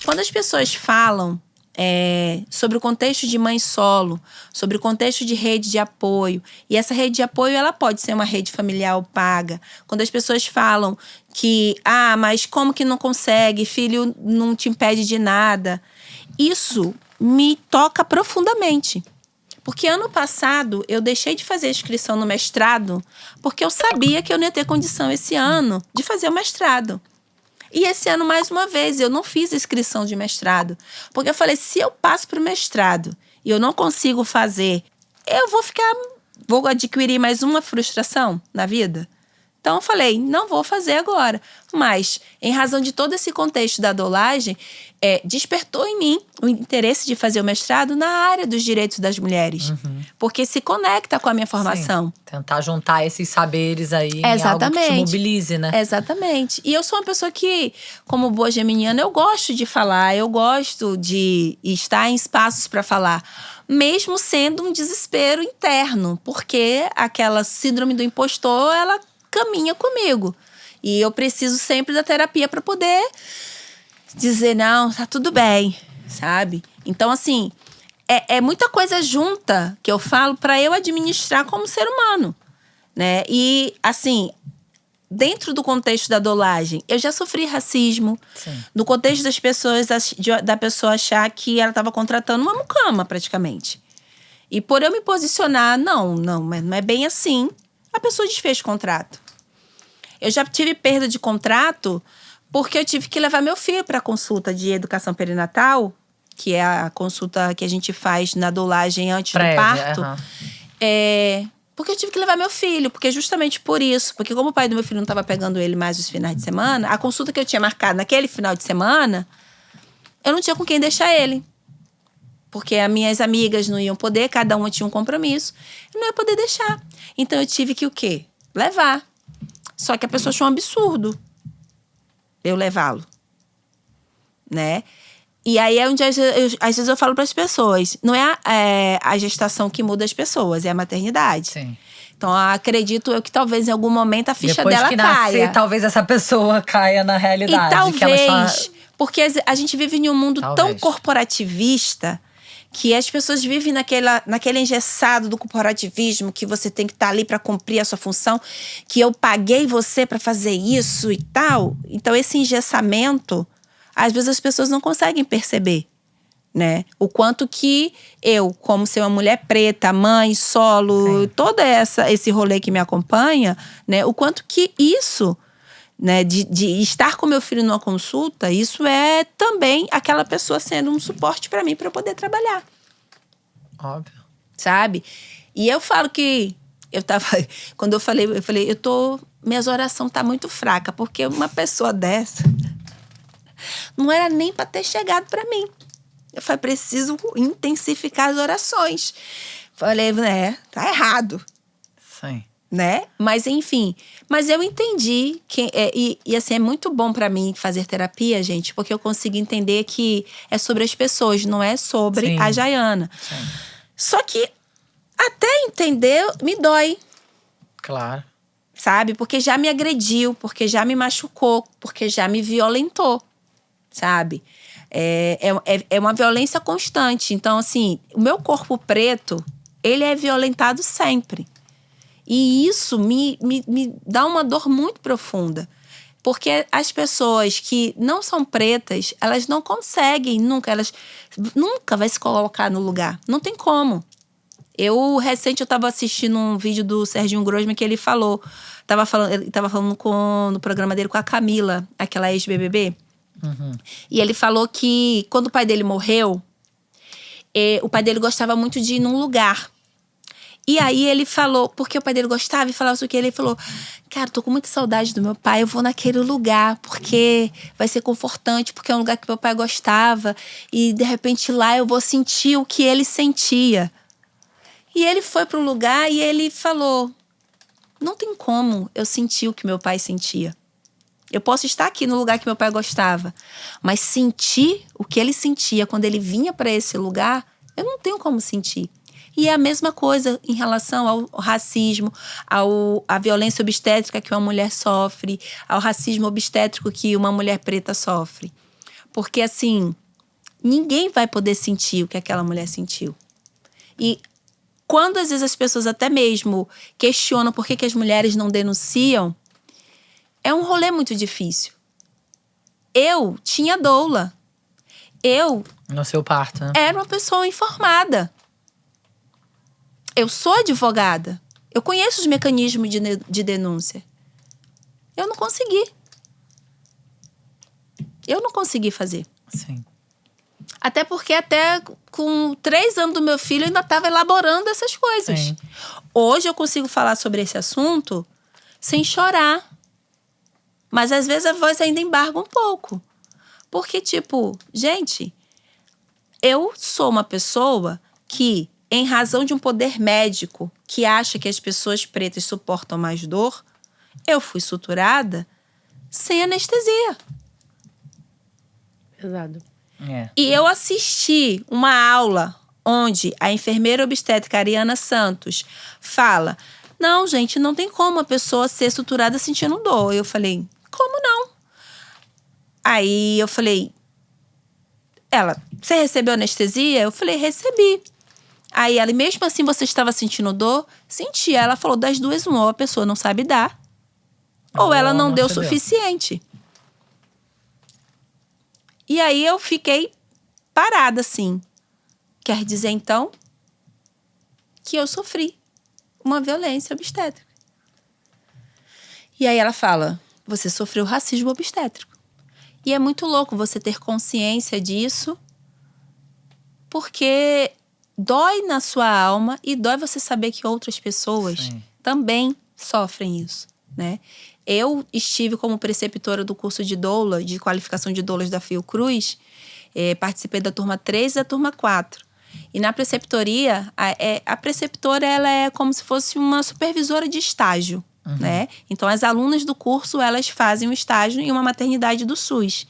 Quando as pessoas falam sobre o contexto de mãe solo, sobre o contexto de rede de apoio, e essa rede de apoio ela pode ser uma rede familiar paga. Quando as pessoas falam que, mas como que não consegue, filho não te impede de nada, isso me toca profundamente. Porque ano passado eu deixei de fazer a inscrição no mestrado porque eu sabia que eu não ia ter condição esse ano de fazer o mestrado. E esse ano, mais uma vez, eu não fiz inscrição de mestrado. Porque eu falei, se eu passo para o mestrado e eu não consigo fazer, eu vou adquirir mais uma frustração na vida. Então eu falei, não vou fazer agora. Mas, em razão de todo esse contexto da dolagem, despertou em mim o interesse de fazer o mestrado na área dos direitos das mulheres. Porque se conecta com a minha formação. Sim. Tentar juntar esses saberes aí em algo que te mobilize, né? Exatamente. E eu sou uma pessoa que, como boa geminiana, eu gosto de falar, eu gosto de estar em espaços para falar. Mesmo sendo um desespero interno. Porque aquela síndrome do impostor, ela caminha comigo. E eu preciso sempre da terapia para poder dizer, não, tá tudo bem, sabe? Então, assim, é muita coisa junta que eu falo para eu administrar como ser humano, né? E, assim, dentro do contexto da dolagem, eu já sofri racismo. Sim. No contexto das pessoas, da pessoa achar que ela estava contratando uma mucama, praticamente. E por eu me posicionar, mas não é bem assim, a pessoa desfez o contrato. Eu já tive perda de contrato porque eu tive que levar meu filho para a consulta de educação perinatal, que é a consulta que a gente faz na dolagem antes do parto. Porque eu tive que levar meu filho, porque justamente por isso. Porque como o pai do meu filho não estava pegando ele mais os finais de semana, a consulta que eu tinha marcado naquele final de semana, eu não tinha com quem deixar ele. Porque as minhas amigas não iam poder, cada uma tinha um compromisso. Eu não ia poder deixar. Então eu tive que o quê? Levar. Só que a pessoa achou um absurdo eu levá-lo, né? E aí é onde às vezes eu falo para as pessoas, não é a gestação que muda as pessoas, é a maternidade. Sim. Então acredito eu que talvez em algum momento a ficha depois dela que caia. Nascer, talvez essa pessoa caia na realidade. E talvez, que ela só... porque a gente vive em um mundo tão corporativista que as pessoas vivem naquele engessado do corporativismo, que você tem que estar ali para cumprir a sua função, que eu paguei você para fazer isso e tal. Então esse engessamento, às vezes as pessoas não conseguem perceber, né? O quanto que eu, como ser uma mulher preta, mãe, solo, sim, todo esse rolê que me acompanha, né? O quanto que isso, né, de estar com meu filho numa consulta, isso é também aquela pessoa sendo um suporte para mim para eu poder trabalhar. Óbvio. Sabe? E eu falo que quando eu falei, minhas orações tá muito fraca, porque uma pessoa dessa não era nem para ter chegado para mim. Eu falei, preciso intensificar as orações. Falei, tá errado. Sim. Né? Mas enfim, mas eu entendi que e assim, é muito bom pra mim fazer terapia, gente, porque eu consigo entender que é sobre as pessoas, não é sobre, sim, a Jaiana. Sim. Só que até entender me dói. Claro. Sabe? Porque já me agrediu, porque já me machucou, porque já me violentou, sabe? É uma violência constante. Então, assim, o meu corpo preto, ele é violentado sempre. E isso me dá uma dor muito profunda. Porque as pessoas que não são pretas, elas não conseguem elas nunca vai se colocar no lugar. Não tem como. Eu estava assistindo um vídeo do Serginho Grosman que ele falou. Ele tava falando no programa dele com a Camila, aquela ex-BBB. Uhum. E ele falou que quando o pai dele morreu, o pai dele gostava muito de ir num lugar. E aí ele falou, porque o pai dele gostava e falava isso que ele falou, cara, tô com muita saudade do meu pai, eu vou naquele lugar, porque vai ser confortante, porque é um lugar que meu pai gostava, e de repente lá eu vou sentir o que ele sentia. E ele foi pro lugar e ele falou, não tem como eu sentir o que meu pai sentia. Eu posso estar aqui no lugar que meu pai gostava, mas sentir o que ele sentia quando ele vinha para esse lugar, eu não tenho como sentir. E é a mesma coisa em relação ao racismo, à violência obstétrica que uma mulher sofre, ao racismo obstétrico que uma mulher preta sofre. Porque, assim, ninguém vai poder sentir o que aquela mulher sentiu. E quando, às vezes, as pessoas até mesmo questionam por que as mulheres não denunciam, é um rolê muito difícil. Eu tinha doula. Eu… No seu parto, né? Era uma pessoa informada. Eu sou advogada. Eu conheço os mecanismos de denúncia. Eu não consegui. Eu não consegui fazer. Sim. Até porque até com 3 anos do meu filho eu ainda estava elaborando essas coisas. Sim. Hoje eu consigo falar sobre esse assunto sem chorar. Mas às vezes a voz ainda embarga um pouco. Porque, tipo, gente, eu sou uma pessoa que, em razão de um poder médico que acha que as pessoas pretas suportam mais dor, eu fui suturada sem anestesia. Pesado. E eu assisti uma aula onde a enfermeira obstétrica Ariana Santos fala: não, gente, não tem como a pessoa ser suturada sentindo dor. Eu falei: como não? Aí eu falei: você recebeu anestesia? Eu falei: recebi. Aí ela: mesmo assim você estava sentindo dor? Senti. Ela falou: das duas, uma, ou a pessoa não sabe dar, ou ela não deu o suficiente. E aí eu fiquei parada assim. Quer dizer, então, que eu sofri uma violência obstétrica. E aí ela fala: você sofreu racismo obstétrico. E é muito louco você ter consciência disso, porque dói na sua alma e dói você saber que outras pessoas Sim. também sofrem isso, né? Eu estive como preceptora do curso de doula, de qualificação de doulas da Fiocruz. Participei da turma 3 e da turma 4. E na preceptoria, a preceptora ela é como se fosse uma supervisora de estágio, né? Então, as alunas do curso, elas fazem um estágio em uma maternidade do SUS.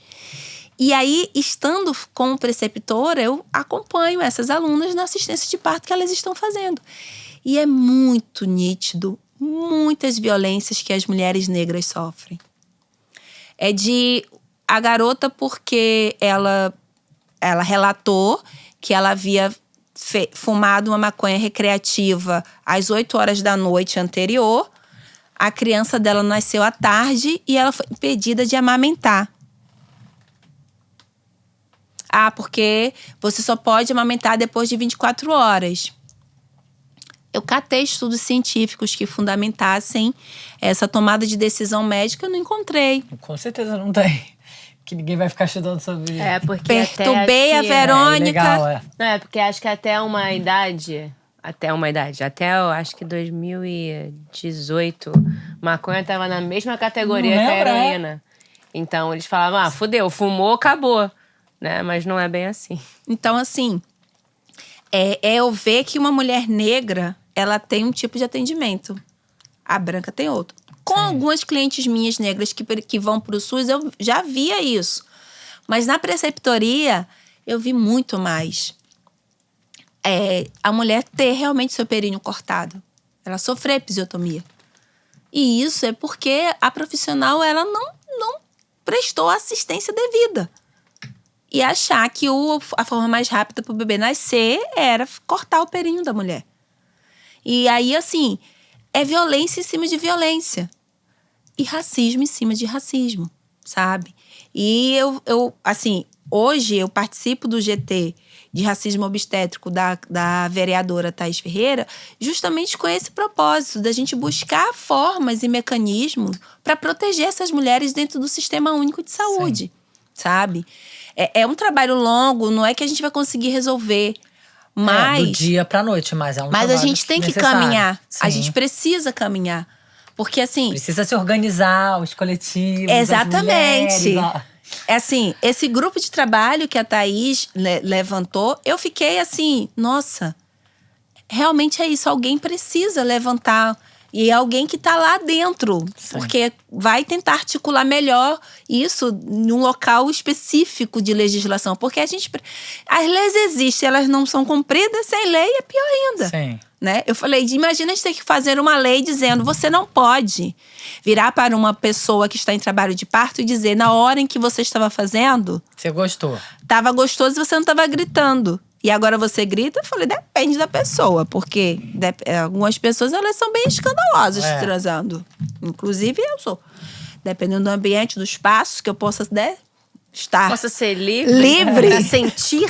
E aí, estando como preceptora, eu acompanho essas alunas na assistência de parto que elas estão fazendo. E é muito nítido muitas violências que as mulheres negras sofrem. É de a garota porque ela relatou que ela havia fumado uma maconha recreativa às 8 horas da noite anterior. A criança dela nasceu à tarde e ela foi impedida de amamentar. Porque você só pode amamentar depois de 24 horas. Eu catei estudos científicos que fundamentassem essa tomada de decisão médica, eu não encontrei. Com certeza não tem. Que ninguém vai ficar estudando sobre isso. Porque perturbei a Verônica. Não, porque acho que até uma idade, até eu acho que 2018, maconha tava na mesma categoria que a heroína. Então eles falavam: fudeu, fumou, acabou. Né? Mas não é bem assim. Então, assim, eu ver que uma mulher negra, ela tem um tipo de atendimento. A branca tem outro. Com algumas clientes minhas negras que vão pro SUS, eu já via isso. Mas na preceptoria, eu vi muito mais. A mulher ter realmente seu períneo cortado. Ela sofrer episiotomia. E isso é porque a profissional, ela não prestou a assistência devida. E achar que a forma mais rápida para o bebê nascer era cortar o períneo da mulher. E aí, assim, é violência em cima de violência. E racismo em cima de racismo, sabe? E assim, hoje eu participo do GT de racismo obstétrico da vereadora Thaís Ferreira, justamente com esse propósito, da gente buscar formas e mecanismos para proteger essas mulheres dentro do Sistema Único de Saúde, sabe? É um trabalho longo, não é que a gente vai conseguir resolver, mas… do dia pra noite, mas é um trabalho Mas a gente tem que caminhar. Sim. A gente precisa caminhar. Porque, assim… Precisa se organizar, os coletivos, exatamente. As mulheres, assim, esse grupo de trabalho que a Thaís levantou, eu fiquei assim, nossa, realmente é isso. Alguém precisa levantar E alguém que está lá dentro. Sim. Porque vai tentar articular melhor isso em um local específico de legislação. Porque as leis existem, elas não são cumpridas, sem lei é pior ainda. Sim. Né? Eu falei, imagina a gente ter que fazer uma lei dizendo, você não pode virar para uma pessoa que está em trabalho de parto e dizer, na hora em que você estava fazendo… Você gostou. Estava gostoso e você não estava gritando. E agora você grita? Eu falei, depende da pessoa. Porque algumas pessoas, elas são bem escandalosas transando. Inclusive, eu sou. Dependendo do ambiente, do espaço, que eu possa estar… Possa ser livre. Livre. Pra sentir.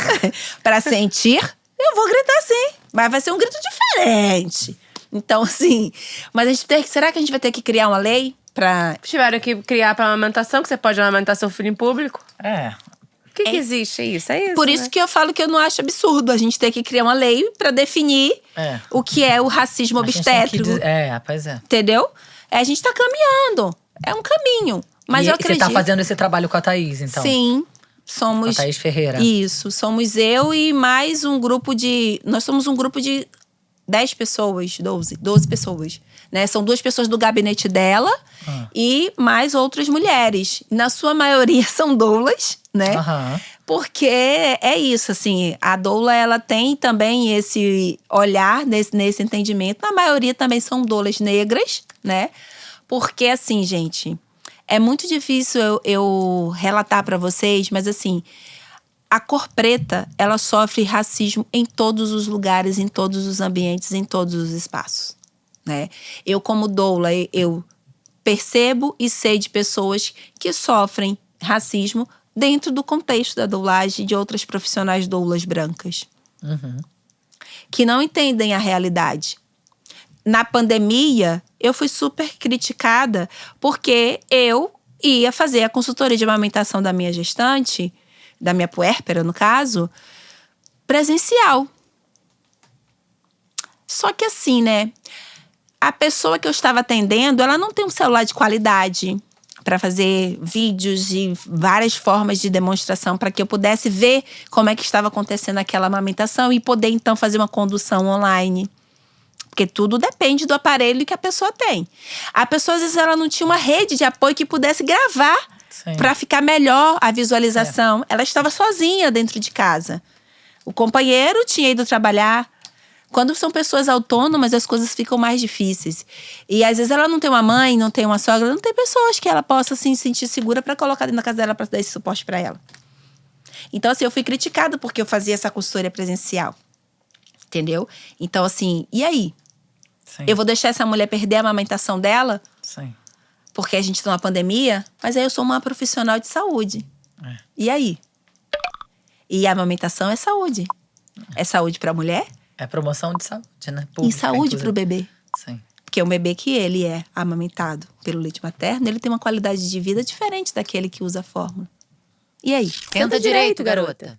Para sentir, eu vou gritar sim. Mas vai ser um grito diferente. Então, assim… Mas a gente será que a gente vai ter que criar uma lei para… Tiveram que criar pra amamentação, que você pode amamentar seu filho em público. O que existe isso? É isso, Por isso que eu falo que eu não acho absurdo a gente ter que criar uma lei para definir o que é o racismo obstétrico. Pois é. Entendeu? A gente tá caminhando. É um caminho. Mas eu acredito… Você tá fazendo esse trabalho com a Thaís, então? Sim. Somos… Com a Thaís Ferreira. Isso. Somos eu e mais um grupo de… Nós somos um grupo de 10 pessoas, 12 pessoas. Né? São 2 pessoas do gabinete dela e mais outras mulheres. Na sua maioria são doulas, né? Porque é isso, assim, a doula, ela tem também esse olhar, nesse entendimento. Na maioria também são doulas negras, né? Porque, assim, gente, é muito difícil eu relatar pra vocês, mas, assim, a cor preta, ela sofre racismo em todos os lugares, em todos os ambientes, em todos os espaços. Né? Eu, como doula, eu percebo e sei de pessoas que sofrem racismo dentro do contexto da doulagem de outras profissionais doulas brancas. Que não entendem a realidade. Na pandemia, eu fui super criticada porque eu ia fazer a consultoria de amamentação da minha gestante, da minha puérpera, no caso, presencial. Só que assim, né? A pessoa que eu estava atendendo, ela não tem um celular de qualidade para fazer vídeos e várias formas de demonstração para que eu pudesse ver como é que estava acontecendo aquela amamentação e poder, então, fazer uma condução online. Porque tudo depende do aparelho que a pessoa tem. A pessoa, às vezes, ela não tinha uma rede de apoio que pudesse gravar para ficar melhor a visualização. Ela estava sozinha dentro de casa. O companheiro tinha ido trabalhar. Quando são pessoas autônomas, as coisas ficam mais difíceis. E às vezes ela não tem uma mãe, não tem uma sogra, não tem pessoas que ela possa assim, se sentir segura para colocar dentro da casa dela para dar esse suporte para ela. Então, assim, eu fui criticada porque eu fazia essa consultoria presencial. Entendeu? Então, assim, e aí? Eu vou deixar essa mulher perder a amamentação dela? Porque a gente tá numa pandemia? Mas aí eu sou uma profissional de saúde. E aí? E a amamentação é saúde. É saúde para a mulher? É promoção de saúde, né? E saúde para o bebê. Sim. Porque o bebê que ele é amamentado pelo leite materno, ele tem uma qualidade de vida diferente daquele que usa a fórmula. E aí? Tenta direito, garota.